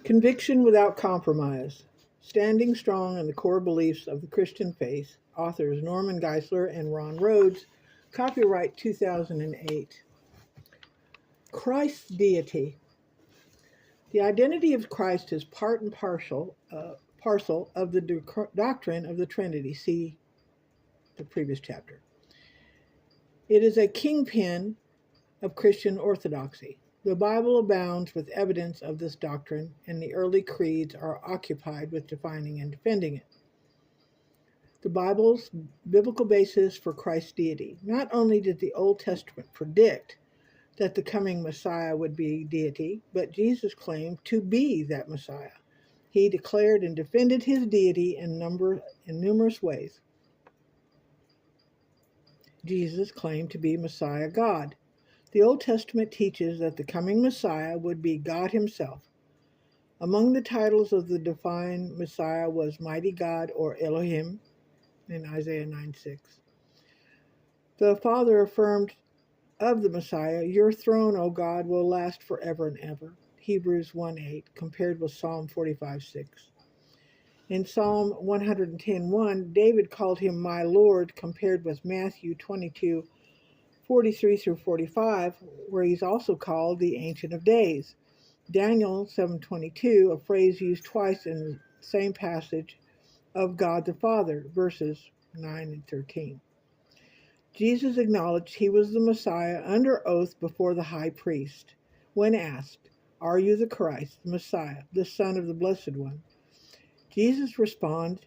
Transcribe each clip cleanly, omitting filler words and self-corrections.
Conviction without compromise. Standing strong in the core beliefs of the Christian faith. Authors Norman Geisler and Rhodes. Copyright 2008. Christ's deity. The identity of Christ is part and parcel of the doctrine of the Trinity. See the previous chapter. It is a kingpin of Christian orthodoxy. The Bible abounds with evidence of this doctrine, and the early creeds are occupied with defining and defending it. The Bible's biblical basis for Christ's deity. Not only did the Old Testament predict that the coming Messiah would be deity, but Jesus claimed to be that Messiah. He declared and defended his deity in numerous ways. Jesus claimed to be Messiah God. The Old Testament teaches that the coming Messiah would be God himself. Among the titles of the divine Messiah was Mighty God or Elohim in Isaiah 9:6. The Father affirmed of the Messiah, "Your throne, O God, will last forever and ever." Hebrews 1:8, compared with Psalm 45:6. In Psalm 110:1, David called him my Lord, compared with Matthew 22:43 through 45, where he's also called the Ancient of Days. Daniel 7:22, a phrase used twice in the same passage of God the Father, verses 9 and 13. Jesus acknowledged he was the Messiah under oath before the high priest. When asked, "Are you the Christ, the Messiah, the Son of the Blessed One?" Jesus responded,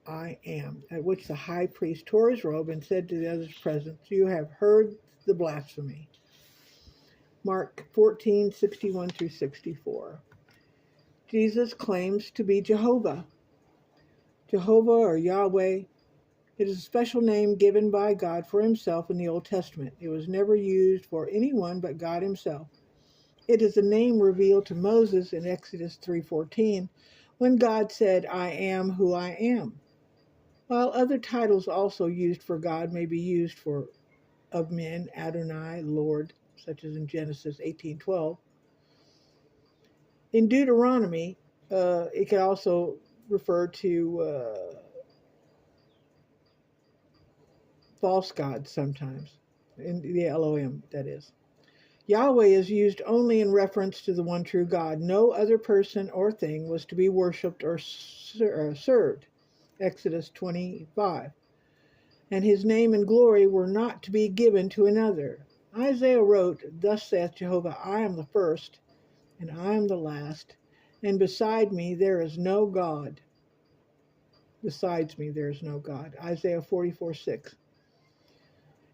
"I am," at which the high priest tore his robe and said to the others present, "You have heard the blasphemy." Mark 14:61 through 64. Jesus claims to be Jehovah. Jehovah or Yahweh, it is a special name given by God for himself in the Old Testament. It was never used for anyone but God himself. It is a name revealed to Moses in Exodus 3:14, when God said, "I am who I am." While other titles also used for God may be used for of men, Adonai, Lord, such as in Genesis 18:12. In Deuteronomy, it can also refer to false gods sometimes, in the Elohim, that is. Yahweh is used only in reference to the one true God. No other person or thing was to be worshipped or served. Exodus 25. And his name and glory were not to be given to another. Isaiah wrote, "Thus saith Jehovah, I am the first, and I am the last, and beside me there is no God." Besides me there is no God. Isaiah 44:6.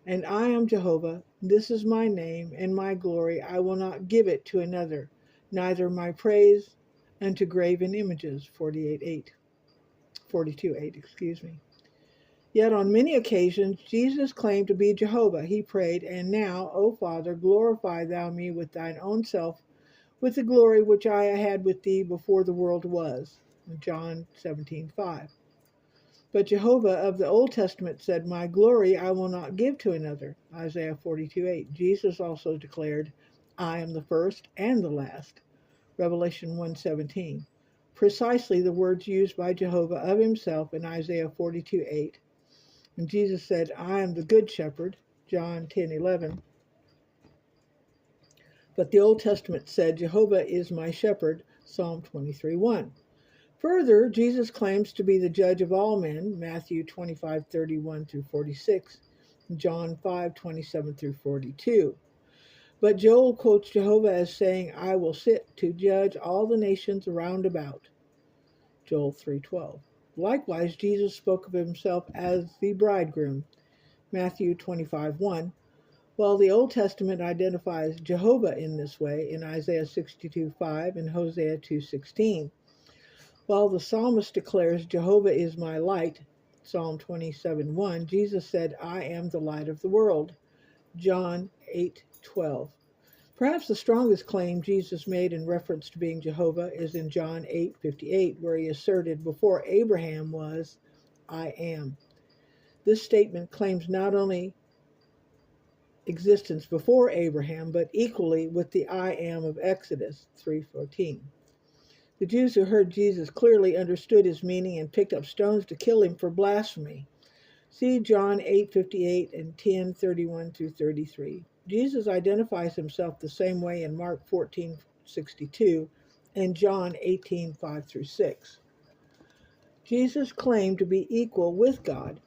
"And I am Jehovah, this is my name, and my glory I will not give it to another, neither my praise unto graven images." 42:8. Yet on many occasions Jesus claimed to be Jehovah. He prayed, "And now, O Father, glorify thou me with thine own self, with the glory which I had with thee before the world was." John 17:5. But Jehovah of the Old Testament said, "My glory I will not give to another." Isaiah 42:8. Jesus also declared, "I am the first and the last." Revelation 1:17. Precisely the words used by Jehovah of himself in Isaiah 42:8. And Jesus said, "I am the good shepherd." John 10:11. But the Old Testament said, "Jehovah is my shepherd." Psalm 23:1. Further, Jesus claims to be the judge of all men. Matthew 25:31 through 46. John 5:27 through 42. But Joel quotes Jehovah as saying, "I will sit to judge all the nations round about." Joel 3:12. Likewise, Jesus spoke of himself as the bridegroom. Matthew 25:1. While the Old Testament identifies Jehovah in this way in Isaiah 62:5 and Hosea 2:16. While the psalmist declares, "Jehovah is my light," Psalm 27:1, Jesus said, "I am the light of the world." John 8:12. Perhaps the strongest claim Jesus made in reference to being Jehovah is in John 8:58, where he asserted, "Before Abraham was, I am." This statement claims not only existence before Abraham, but equally with the "I am" of Exodus 3:14. The Jews who heard Jesus clearly understood his meaning and picked up stones to kill him for blasphemy. See John 8:58 and 10:31 through 33. Jesus identifies himself the same way in Mark 14:62 and John 18:5 through 6. Jesus claimed to be equal with God.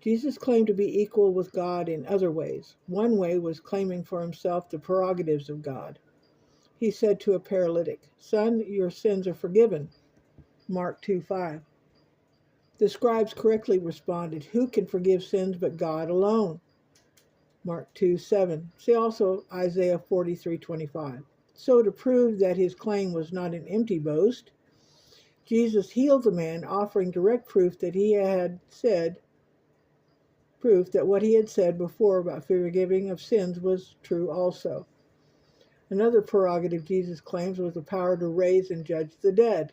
Jesus claimed to be equal with God in other ways. One way was claiming for himself the prerogatives of God. He said to a paralytic, "Son, your sins are forgiven." Mark 2:5. The scribes correctly responded, "Who can forgive sins but God alone?" Mark 2:7. See also Isaiah 43:25. So to prove that his claim was not an empty boast, Jesus healed the man, offering direct proof that what he had said before about forgiving of sins was true also. Another prerogative Jesus claims was the power to raise and judge the dead.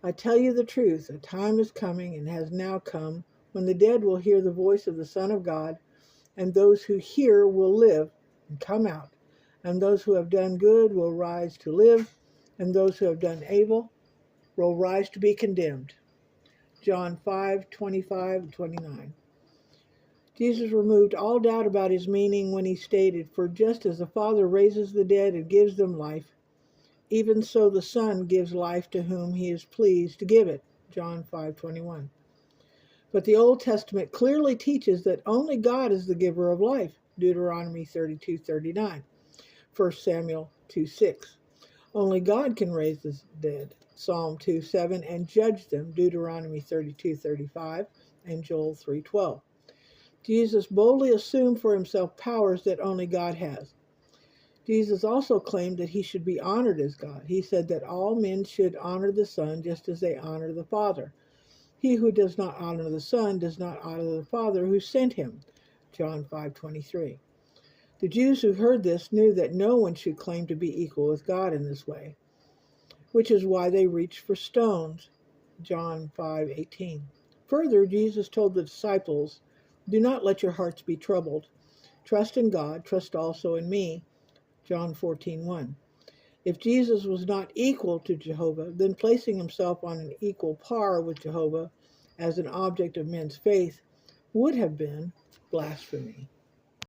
I tell you the truth, a time is coming and has now come when the dead will hear the voice of the Son of God, and those who hear will live and come out, and those who have done good will rise to live, and those who have done evil will rise to be condemned. John 5:25 and 29. Jesus removed all doubt about his meaning when he stated, "For just as the Father raises the dead and gives them life, even so the Son gives life to whom he is pleased to give it." John 5:21. But the Old Testament clearly teaches that only God is the giver of life. Deuteronomy 32:39. 1 Samuel 2:6. Only God can raise the dead. Psalm 2:7, and judge them. Deuteronomy 32:35 and Joel 3:12. Jesus boldly assumed for himself powers that only God has. Jesus also claimed that he should be honored as God. He said that all men should honor the Son just as they honor the Father. He who does not honor the Son does not honor the Father who sent him. John 5:23. The Jews who heard this knew that no one should claim to be equal with God in this way, which is why they reached for stones. John 5:18. Further, Jesus told the disciples, "Do not let your hearts be troubled. Trust in God, trust also in me." John 14:1. If Jesus was not equal to Jehovah, then placing himself on an equal par with Jehovah as an object of men's faith would have been blasphemy.